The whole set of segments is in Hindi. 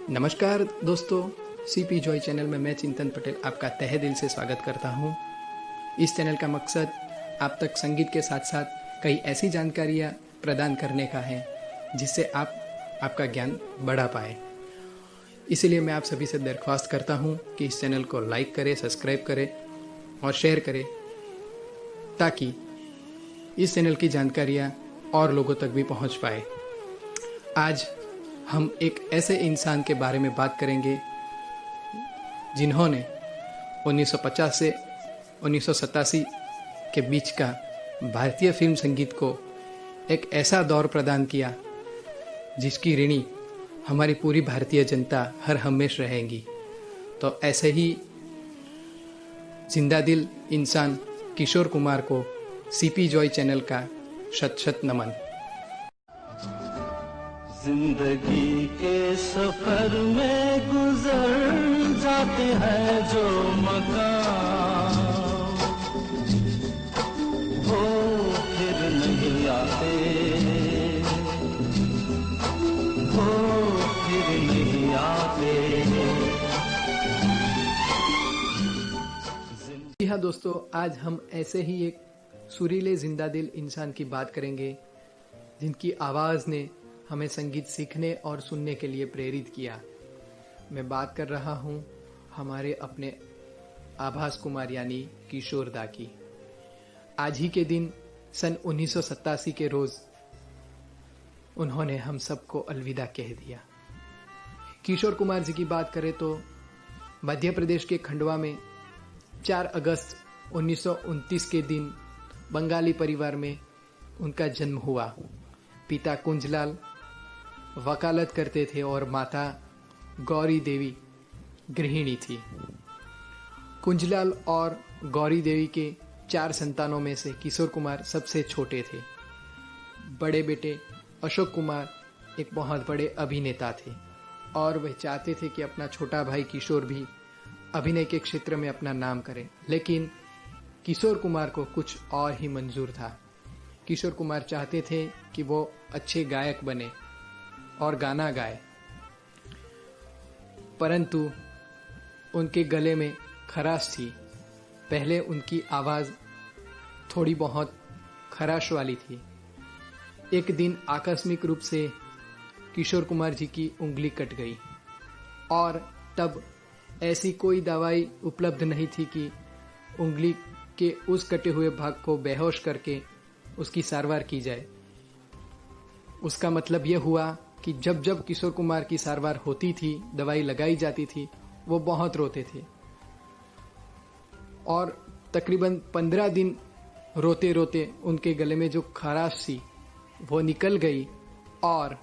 नमस्कार दोस्तों, सीपी जॉय चैनल में मैं चिंतन पटेल आपका तहे दिल से स्वागत करता हूं। इस चैनल का मकसद आप तक संगीत के साथ साथ कई ऐसी जानकारियां प्रदान करने का है जिससे आपका ज्ञान बढ़ा पाए। इसीलिए मैं आप सभी से दरख्वास्त करता हूं कि इस चैनल को लाइक करें, सब्सक्राइब करें और शेयर करें ताकि इस चैनल की जानकारियां और लोगों तक भी पहुंच पाए। आज हम एक ऐसे इंसान के बारे में बात करेंगे जिन्होंने 1950 से 1987 के बीच का भारतीय फिल्म संगीत को एक ऐसा दौर प्रदान किया जिसकी ऋणी हमारी पूरी भारतीय जनता हर हमेश रहेंगी। तो ऐसे ही जिंदा दिल इंसान किशोर कुमार को सीपी जॉय चैनल का शत शत नमन। जिंदगी के सफर में गुजर जाते हैं जो मकाम, वो फिर नहीं आते, वो फिर नहीं आते। जी हाँ दोस्तों, आज हम ऐसे ही एक सुरीले जिंदा दिल इंसान की बात करेंगे जिनकी आवाज़ ने हमें संगीत सीखने और सुनने के लिए प्रेरित किया। मैं बात कर रहा हूँ हमारे अपने आभास कुमार यानी किशोर दा की। आज ही के दिन सन 1987 के रोज उन्होंने हम सबको अलविदा कह दिया। किशोर कुमार जी की बात करें तो मध्य प्रदेश के खंडवा में 4 अगस्त 1929 के दिन बंगाली परिवार में उनका जन्म हुआ। पिता कुंजलाल वकालत करते थे और माता गौरी देवी गृहिणी थी। कुंजलाल और गौरी देवी के 4 संतानों में से किशोर कुमार सबसे छोटे थे। बड़े बेटे अशोक कुमार एक बहुत बड़े अभिनेता थे और वे चाहते थे कि अपना छोटा भाई किशोर भी अभिनय के क्षेत्र में अपना नाम करे, लेकिन किशोर कुमार को कुछ और ही मंजूर था। किशोर कुमार चाहते थे कि वो अच्छे गायक बने और गाना गाए, परंतु उनके गले में खराश थी। पहले उनकी आवाज़ थोड़ी बहुत खराश वाली थी। एक दिन आकस्मिक रूप से किशोर कुमार जी की उंगली कट गई और तब ऐसी कोई दवाई उपलब्ध नहीं थी कि उंगली के उस कटे हुए भाग को बेहोश करके उसकी सारवार की जाए। उसका मतलब यह हुआ कि जब जब किशोर कुमार की सारवार होती थी, दवाई लगाई जाती थी, वो बहुत रोते थे और तकरीबन 15 दिन रोते रोते उनके गले में जो खराश थी वो निकल गई और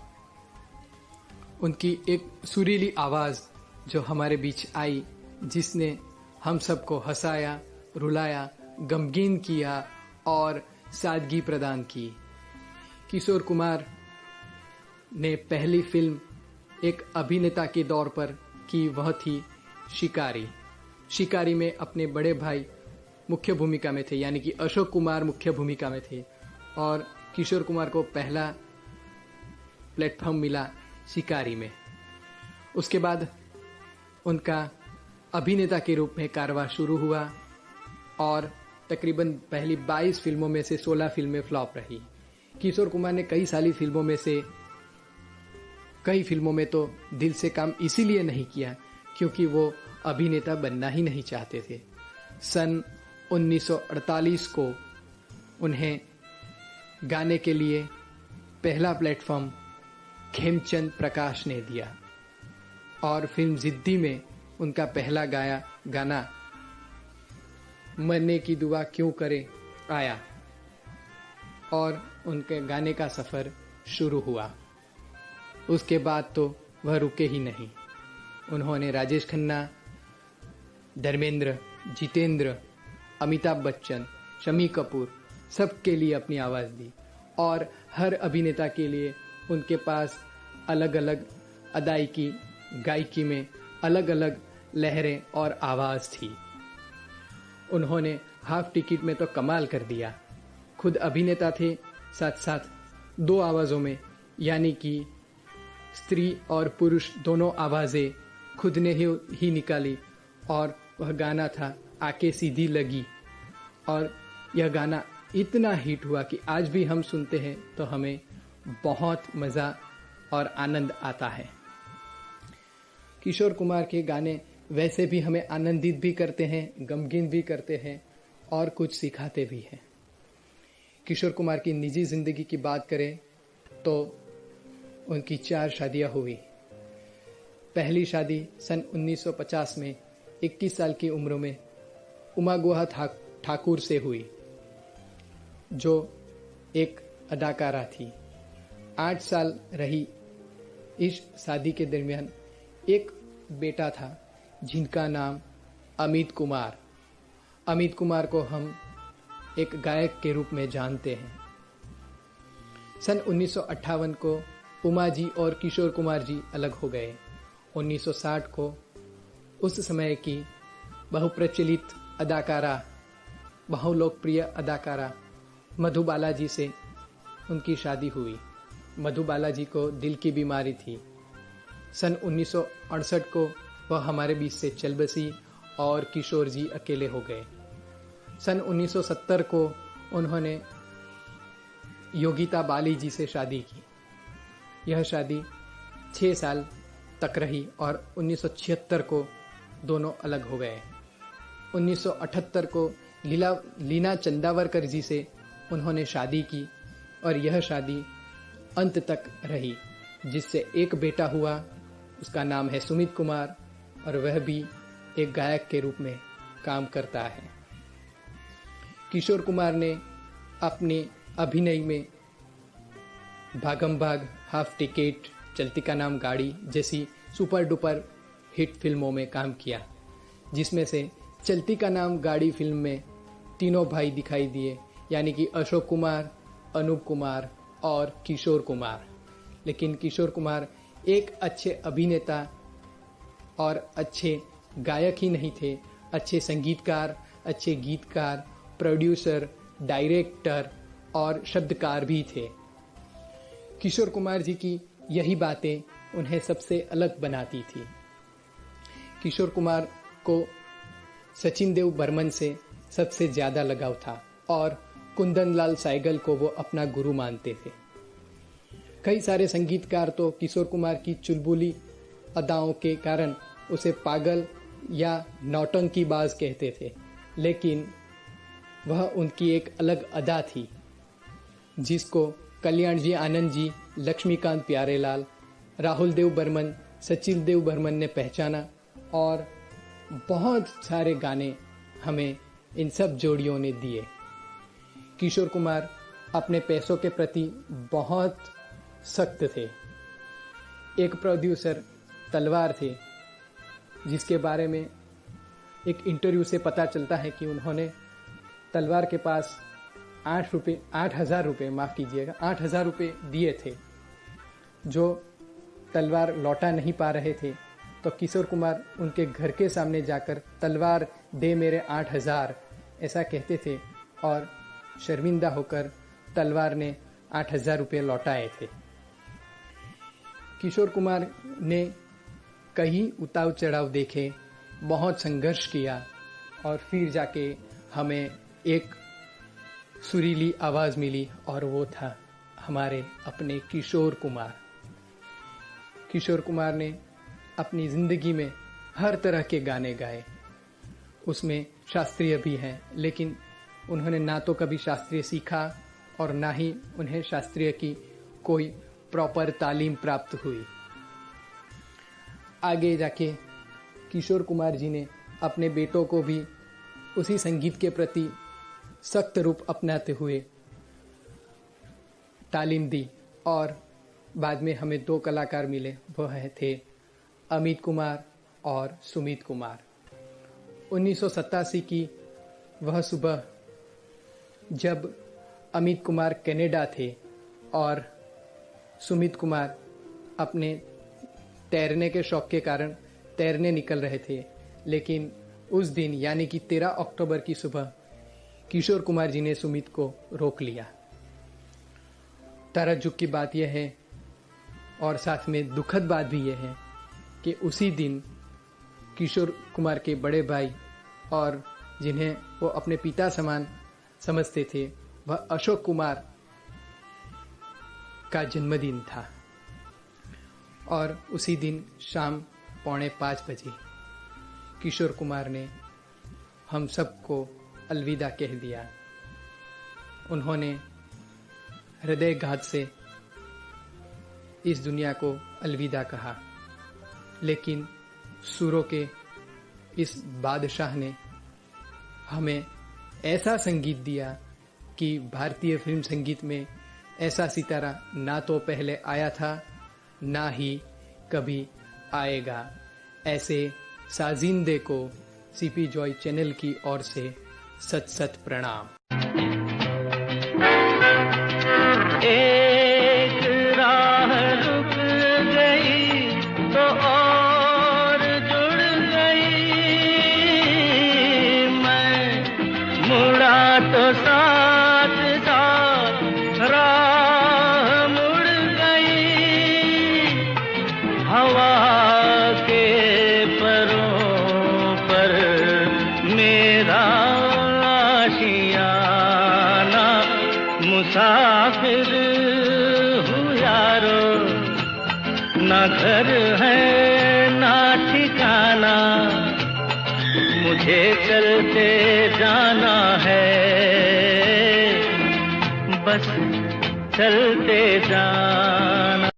उनकी एक सुरीली आवाज़ जो हमारे बीच आई, जिसने हम सबको हंसाया, रुलाया, गमगीन किया और सादगी प्रदान की। किशोर कुमार ने पहली फिल्म एक अभिनेता के दौर पर की, वह थी शिकारी। शिकारी में अपने बड़े भाई मुख्य भूमिका में थे, यानी कि अशोक कुमार मुख्य भूमिका में थे और किशोर कुमार को पहला प्लेटफॉर्म मिला शिकारी में। उसके बाद उनका अभिनेता के रूप में कारवां शुरू हुआ और तकरीबन पहली 22 फिल्मों में से 16 फिल्में फ्लॉप रही। किशोर कुमार ने कई फिल्मों में तो दिल से काम इसीलिए नहीं किया क्योंकि वो अभिनेता बनना ही नहीं चाहते थे। सन 1948 को उन्हें गाने के लिए पहला प्लेटफॉर्म खेमचंद प्रकाश ने दिया और फिल्म जिद्दी में उनका पहला गाया गाना मरने की दुआ क्यों करे आया और उनके गाने का सफ़र शुरू हुआ। उसके बाद तो वह रुके ही नहीं। उन्होंने राजेश खन्ना, धर्मेंद्र, जितेंद्र, अमिताभ बच्चन, शम्मी कपूर सबके लिए अपनी आवाज़ दी और हर अभिनेता के लिए उनके पास अलग अलग अदायकी, गायकी में अलग अलग लहरें और आवाज़ थी। उन्होंने हाफ टिकट में तो कमाल कर दिया। खुद अभिनेता थे, साथ साथ 2 आवाज़ों में, यानी कि स्त्री और पुरुष दोनों आवाजें खुद ने ही निकाली और वह गाना था आके सीधी लगी। और यह गाना इतना हिट हुआ कि आज भी हम सुनते हैं तो हमें बहुत मज़ा और आनंद आता है। किशोर कुमार के गाने वैसे भी हमें आनंदित भी करते हैं, गमगीन भी करते हैं और कुछ सिखाते भी हैं। किशोर कुमार की निजी ज़िंदगी की बात करें तो उनकी 4 शादियां हुई। पहली शादी सन 1950 में 21 साल की उम्र में उमा गुहा ठाकुर से हुई, जो एक अदाकारा थी। 8 साल रही। इस शादी के दरमियान एक बेटा था जिनका नाम अमित कुमार। अमित कुमार को हम एक गायक के रूप में जानते हैं। सन 1958 को उमा जी और किशोर कुमार जी अलग हो गए। 1960 को उस समय की बहुप्रचलित अदाकारा, बहुलोकप्रिय अदाकारा मधुबाला जी से उनकी शादी हुई। मधुबाला जी को दिल की बीमारी थी। सन 1968 को वह हमारे बीच से चल बसी और किशोर जी अकेले हो गए। सन 1970 को उन्होंने योगिता बाली जी से शादी की। यह शादी 6 साल तक रही और 1976 को दोनों अलग हो गए। 1978 को लीना चंदावरकर जी से उन्होंने शादी की और यह शादी अंत तक रही, जिससे एक बेटा हुआ। उसका नाम है सुमित कुमार और वह भी एक गायक के रूप में काम करता है। किशोर कुमार ने अपने अभिनय में भागम भाग, हाफ टिकट, चलती का नाम गाड़ी जैसी सुपर डुपर हिट फिल्मों में काम किया, जिसमें से चलती का नाम गाड़ी फिल्म में तीनों भाई दिखाई दिए, यानी कि अशोक कुमार, अनूप कुमार और किशोर कुमार। लेकिन किशोर कुमार एक अच्छे अभिनेता और अच्छे गायक ही नहीं थे, अच्छे संगीतकार, अच्छे गीतकार, प्रोड्यूसर, डायरेक्टर और शब्दकार भी थे। किशोर कुमार जी की यही बातें उन्हें सबसे अलग बनाती थी। किशोर कुमार को सचिन देव बर्मन से सबसे ज़्यादा लगाव था और कुंदन लाल साइगल को वो अपना गुरु मानते थे। कई सारे संगीतकार तो किशोर कुमार की चुलबुली अदाओं के कारण उसे पागल या नौटंकीबाज कहते थे, लेकिन वह उनकी एक अलग अदा थी, जिसको कल्याण जी आनंद जी, लक्ष्मीकांत प्यारेलाल, राहुल देव बर्मन, सचिन देव बर्मन ने पहचाना और बहुत सारे गाने हमें इन सब जोड़ियों ने दिए। किशोर कुमार अपने पैसों के प्रति बहुत सख्त थे। एक प्रोड्यूसर तलवार थे, जिसके बारे में एक इंटरव्यू से पता चलता है कि उन्होंने तलवार के पास 8,000 रुपये, माफ़ कीजिएगा, 8,000 रुपये दिए थे। जो तलवार लौटा नहीं पा रहे थे तो किशोर कुमार उनके घर के सामने जाकर तलवार दे मेरे 8,000 ऐसा कहते थे और शर्मिंदा होकर तलवार ने 8,000 रुपये लौटाए थे। किशोर कुमार ने कई उतार चढ़ाव देखे, बहुत संघर्ष किया और फिर जाके हमें एक सुरीली आवाज़ मिली और वो था हमारे अपने किशोर कुमार। किशोर कुमार ने अपनी ज़िंदगी में हर तरह के गाने गाए, उसमें शास्त्रीय भी हैं, लेकिन उन्होंने ना तो कभी शास्त्रीय सीखा और ना ही उन्हें शास्त्रीय की कोई प्रॉपर तालीम प्राप्त हुई। आगे जाके किशोर कुमार जी ने अपने बेटों को भी उसी संगीत के प्रति सख्त रूप अपनाते हुए तालीम दी और बाद में हमें 2 कलाकार मिले, वह थे अमित कुमार और सुमित कुमार। 1987 की वह सुबह जब अमित कुमार कनाडा थे और सुमित कुमार अपने तैरने के शौक के कारण तैरने निकल रहे थे, लेकिन उस दिन यानी कि 13 अक्टूबर की सुबह किशोर कुमार जी ने सुमित को रोक लिया। ताज्जुब की बात यह है और साथ में दुखद बात भी यह है कि उसी दिन किशोर कुमार के बड़े भाई और जिन्हें वो अपने पिता समान समझते थे, वह अशोक कुमार का जन्मदिन था। और उसी दिन शाम 4:45 बजे किशोर कुमार ने हम सबको अलविदा कह दिया। उन्होंने हृदयघात से इस दुनिया को अलविदा कहा, लेकिन सुरों के इस बादशाह ने हमें ऐसा संगीत दिया कि भारतीय फिल्म संगीत में ऐसा सितारा ना तो पहले आया था, ना ही कभी आएगा। ऐसे साजिंदे को सीपी जॉय चैनल की ओर से सत सत प्रणाम। एक राह रुक गई तो और जुड़ गई, मैं मुड़ा तो साथ साथ राह मुड़ गई। हवा के परों पर मेरा आशियाना, मुसाफिर हूँ यारो, ना घर है ना ठिकाना, मुझे चलते जाना है, बस चलते जाना।